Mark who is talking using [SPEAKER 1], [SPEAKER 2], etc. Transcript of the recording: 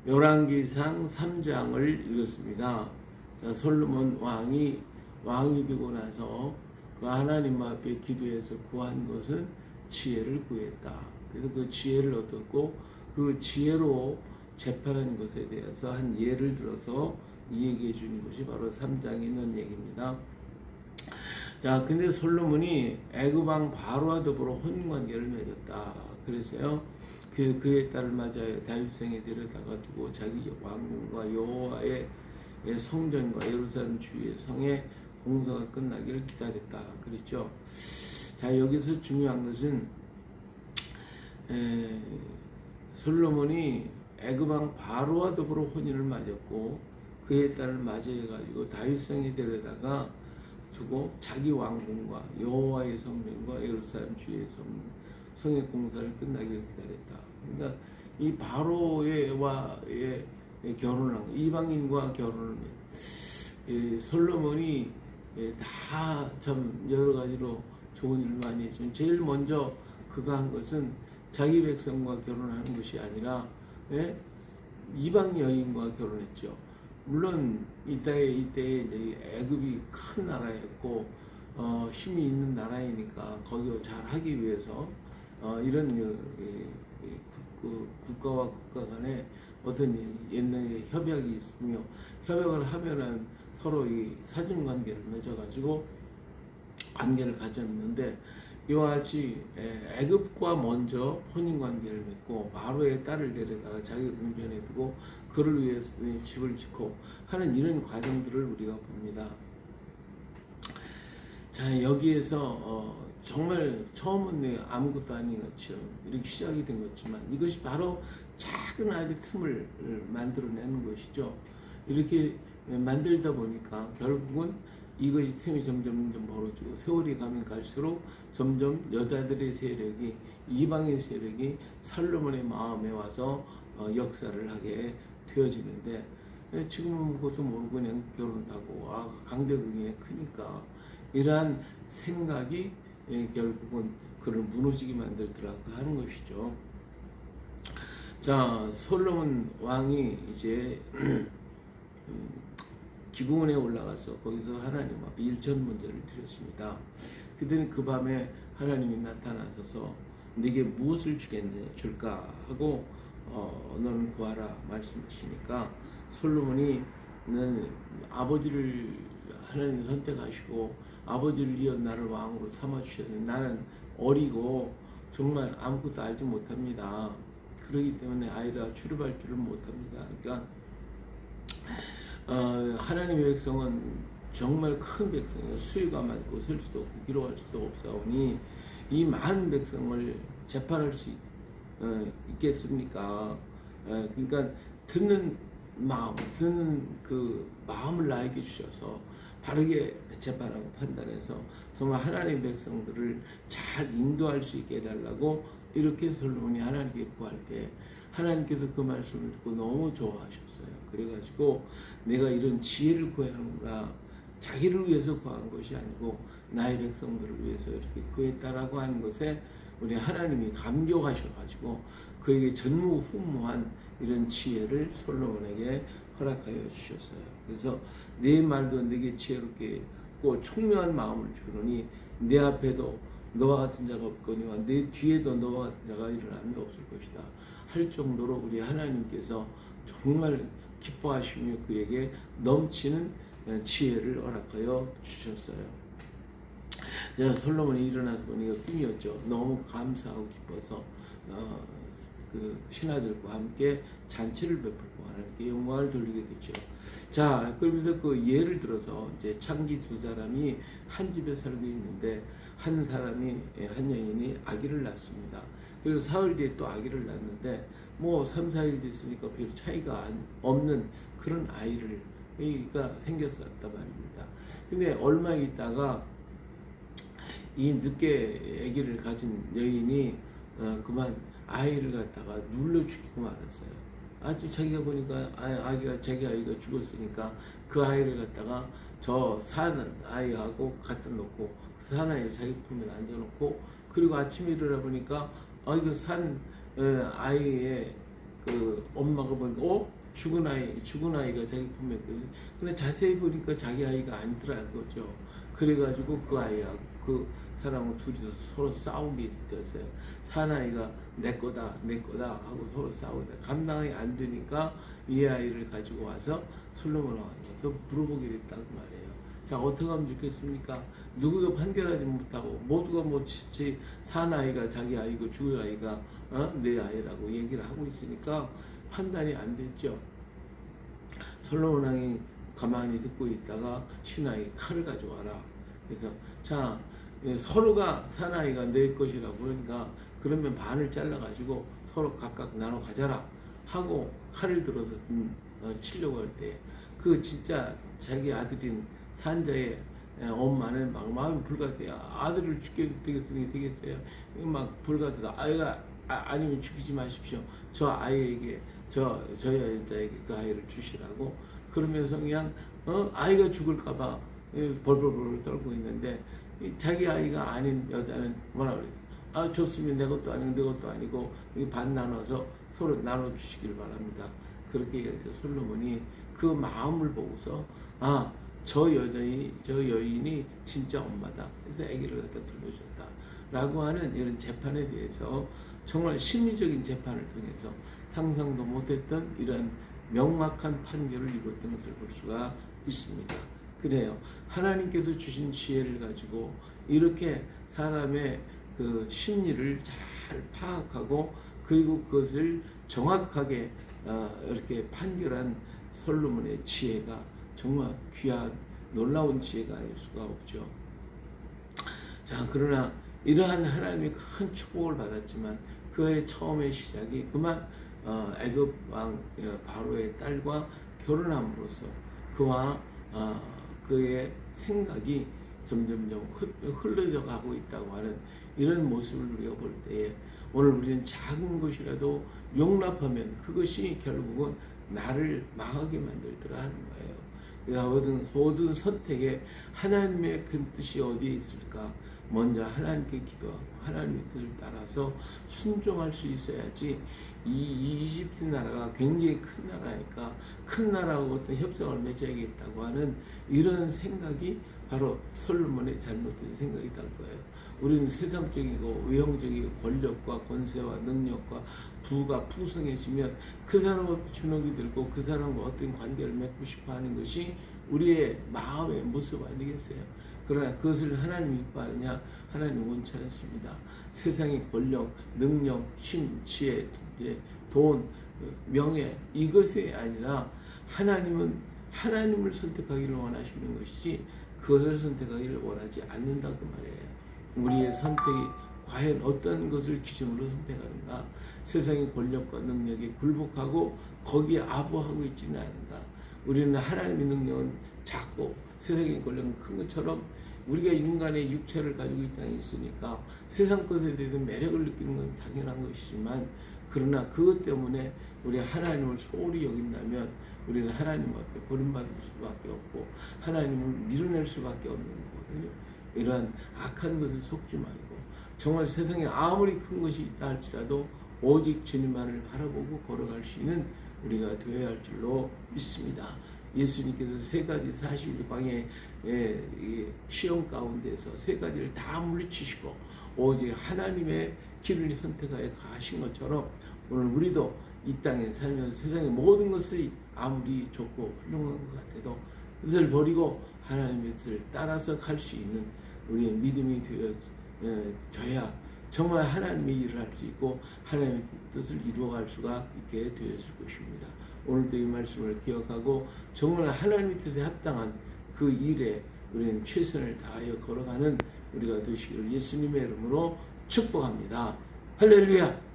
[SPEAKER 1] 열왕기상 3장을 읽었습니다. 자, 솔로몬 왕이 되고 나서 그 하나님 앞에 기도해서 구한 것은 지혜를 구했다. 그래서 그 지혜를 얻었고 그 지혜로 재판한 것에 대해서 한 예를 들어서 얘기해 주는 것이 바로 3장에 있는 얘기입니다. 자, 근데 솔로몬이 애굽 왕 바로와 더불어 혼인관계를 맺었다. 그래서요, 그의 딸을 맞아요 다윗성에 데려다가 두고 자기 왕궁과 여호와의 성전과 예루살렘 주의 성의 공사가 끝나기를 기다렸다. 그랬죠. 자, 여기서 중요한 것은 솔로몬이 애굽 왕 바로와 더불어 혼인을 맺었고 그의 딸을 맞이해가지고 다윗성에 데려다가 두고 자기 왕궁과 여호와의 성전과 예루살렘 주의 성의 공사를 끝나기를 기다렸다. 그러니까 이 바로와의 결혼을 한 이방인과 결혼을 솔로몬이 다 참 여러 가지로 좋은 일을 많이 했지만 제일 먼저 그가 한 것은 자기 백성과 결혼하는 것이 아니라 이방 여인과 결혼했죠. 물론 이때에 이제 애굽이 큰 나라였고 힘이 있는 나라이니까 거기 잘 하기 위해서 이런 그 국가와 국가 간에 어떤 옛날에 협약이 있으며 협약을 하면은 서로 이 사준 관계를 맺어가지고 관계를 가졌는데 이와 같이 애굽과 먼저 혼인 관계를 맺고 바로의 딸을 데려다가 자기 궁전에 두고 그를 위해서 집을 짓고 하는 이런 과정들을 우리가 봅니다. 자, 여기에서 정말 처음은 아무것도 아닌 것처럼 이렇게 시작이 된 것지만 이것이 바로 작은 아이의 틈을 만들어내는 것이죠. 이렇게 만들다 보니까 결국은 이것이 틈이 점점 벌어지고 세월이 가면 갈수록 점점 여자들의 세력이 이방의 세력이 솔로몬의 마음에 와서 역사를 하게 되어지는데 지금은 그것도 모르고 그냥 결혼하고 강대국이 크니까 이러한 생각이 결국은 그를 무너지게 만들더라고 하는 것이죠. 자, 솔로몬 왕이 이제 기구원에 올라가서 거기서 하나님 앞에 일천 문제를 드렸습니다. 그랬더니 그 밤에 하나님이 나타나셔서 네게 무엇을 줄까 하고 너는 구하라 말씀하시니까 솔로몬이 아버지를 하나님이 선택하시고 아버지를 이어 나를 왕으로 삼아주셨는데 나는 어리고 정말 아무것도 알지 못합니다. 그렇기 때문에 아이라 출입할 줄을 못합니다. 그러니까 하나님의 백성은 정말 큰 백성이에요. 수위가 많고 설 수도 없고 기록할 수도 없사오니 이 많은 백성을 재판할 수 있겠습니까? 그러니까 듣는 그 마음을 나에게 주셔서 바르게 재판하고 판단해서 정말 하나님의 백성들을 잘 인도할 수 있게 해달라고 이렇게 솔로몬이 하나님께 구할 때 하나님께서 그 말씀을 듣고 너무 좋아하셨어요. 그래가지고 내가 이런 지혜를 구하는구나. 자기를 위해서 구한 것이 아니고 나의 백성들을 위해서 이렇게 구했다라고 하는 것에 우리 하나님이 감격하셔가지고 그에게 전무후무한 이런 지혜를 솔로몬에게 허락하여 주셨어요. 그래서 내 말도 내게 지혜롭게 고 총명한 마음을 주노니 내 앞에도 너와 같은 자가 없거니와 내 뒤에도 너와 같은 자가 일어남이 없을 것이다 할 정도로 우리 하나님께서 정말 기뻐하시며 그에게 넘치는 지혜를 허락하여 주셨어요. 제가 솔로몬이 일어나서 보니까 꿈이었죠. 너무 감사하고 기뻐서 그 신하들과 함께 잔치를 베풀고 하나님께 영광을 돌리게 됐죠. 자, 그러면서 그 예를 들어서 이제 창기 두 사람이 한 집에 살고 있는데 한 여인이 아기를 낳습니다. 그래서 사흘 뒤에 또 아기를 낳는데 뭐 3, 4일 됐으니까 별 차이가 없는 그런 아이가 생겼었단 말입니다. 근데 얼마 있다가 이 늦게 아기를 가진 여인이 그만 아이를 갖다가 눌러 죽이고 말았어요. 아주 자기가 보니까 자기 아이가 죽었으니까 그 아이를 갖다가 저 사는 아이하고 갖다 놓고 그 사는 아이를 자기 품에 앉아놓고 그리고 아침에 일어나 보니까 이거 산 아이의 그 엄마가 보니까 죽은 아이가 자기 품에 있거든. 근데 자세히 보니까 자기 아이가 아니더라고요. 그래가지고 그 아이하고 그 사람하고 둘이서 서로 싸움이 됐어요. 사나이가 내 거다 하고 서로 싸우다 감당이 안 되니까 이 아이를 가지고 와서 솔로몬 왕에서 물어보게 됐다고 말해요. 자, 어떻게 하면 좋겠습니까? 누구도 판결하지 못하고 모두가 사나이가 자기 아이고 죽은 아이가 내 아이라고 얘기를 하고 있으니까 판단이 안 됐죠. 솔로몬 왕이 가만히 듣고 있다가 신하에게 칼을 가져와라. 그래서 자, 서로가 사나이가 내 것이라고 그러니까 그러면 반을 잘라가지고 서로 각각 나눠 가져라 하고 칼을 들어서 치려고 할 때 그 진짜 자기 아들인 산자의 엄마는 막 마음이 불같아요. 아들을 죽게 되겠어요. 막 불같아서 아이가 아니면 죽이지 마십시오. 저 아이에게 저 여자에게 그 아이를 주시라고 그러면서 그냥 아이가 죽을까봐 벌벌벌 떨고 있는데 자기 아이가 아닌 여자는 뭐라 그래요? 좋습니다. 내 것도 아니고 내 것도 아니고 반 나눠서 서로 나눠주시길 바랍니다. 그렇게 얘기할 때 솔로몬이 그 마음을 보고서 저 여인이 진짜 엄마다. 그래서 아기를 갖다 돌려줬다. 라고 하는 이런 재판에 대해서 정말 심리적인 재판을 통해서 상상도 못했던 이런 명확한 판결을 이뤘던 것을 볼 수가 있습니다. 그래요. 하나님께서 주신 지혜를 가지고 이렇게 사람의 그 심리를 잘 파악하고 그리고 그것을 정확하게 이렇게 판결한 솔로몬의 지혜가 정말 귀한 놀라운 지혜가 아닐 수가 없죠. 자, 그러나 이러한 하나님의 큰 축복을 받았지만 그의 처음의 시작이 그만 애굽 왕 바로의 딸과 결혼함으로써 그와 그의 생각이 점점점 흘러져 가고 있다고 하는 이런 모습을 우리가 볼 때에 오늘 우리는 작은 것이라도 용납하면 그것이 결국은 나를 망하게 만들더라 하는 거예요. 모든 선택에 하나님의 그 뜻이 어디에 있을까? 먼저 하나님께 기도하고 하나님의 뜻을 따라서 순종할 수 있어야지 이 이집트 나라가 굉장히 큰 나라니까 큰 나라하고 어떤 협상을 맺어야겠다고 하는 이런 생각이 바로 솔로몬의 잘못된 생각이다 거예요. 우리는 세상적이고 외형적이고 권력과 권세와 능력과 부가 풍성해지면 그 사람과 주눅이 들고 그 사람과 어떤 관계를 맺고 싶어 하는 것이 우리의 마음의 모습 아니겠어요? 그러나 그것을 하나님이 이뻐하느냐? 하나님 원치 않습니다. 세상의 권력, 능력, 힘, 지혜, 돈, 명예 이것이 아니라 하나님은 하나님을 선택하기를 원하시는 것이지 그것을 선택하기를 원하지 않는다 그 말이에요. 우리의 선택이 과연 어떤 것을 기준으로 선택하는가? 세상의 권력과 능력에 굴복하고 거기에 아부하고 있지는 않은가? 우리는 하나님의 능력은 작고 세상의 권력은 큰 것처럼 우리가 인간의 육체를 가지고 이 땅에 있으니까 세상 것에 대해서 매력을 느끼는 건 당연한 것이지만 그러나 그것 때문에 우리 하나님을 소홀히 여긴다면 우리는 하나님 앞에 버림받을 수밖에 없고 하나님을 밀어낼 수밖에 없는 거거든요. 이러한 악한 것을 속지 말고 정말 세상에 아무리 큰 것이 있다 할지라도 오직 주님만을 바라보고 걸어갈 수 있는 우리가 되어야 할 줄로 믿습니다. 예수님께서 세 가지 40일방의 시험 가운데서 세 가지를 다 물리치시고 오직 하나님의 길을 선택하여 가신 것처럼 오늘 우리도 이 땅에 살면서 세상의 모든 것이 아무리 좋고 훌륭한 것 같아도 그것을 버리고 하나님의 뜻을 따라서 갈 수 있는 우리의 믿음이 되어져야 정말 하나님의 일을 할 수 있고 하나님의 뜻을 이루어갈 수가 있게 되었을 것입니다. 오늘도 이 말씀을 기억하고 정말 하나님의 뜻에 합당한 그 일에 우리는 최선을 다하여 걸어가는 우리가 되시기를 예수님의 이름으로 축복합니다. 할렐루야.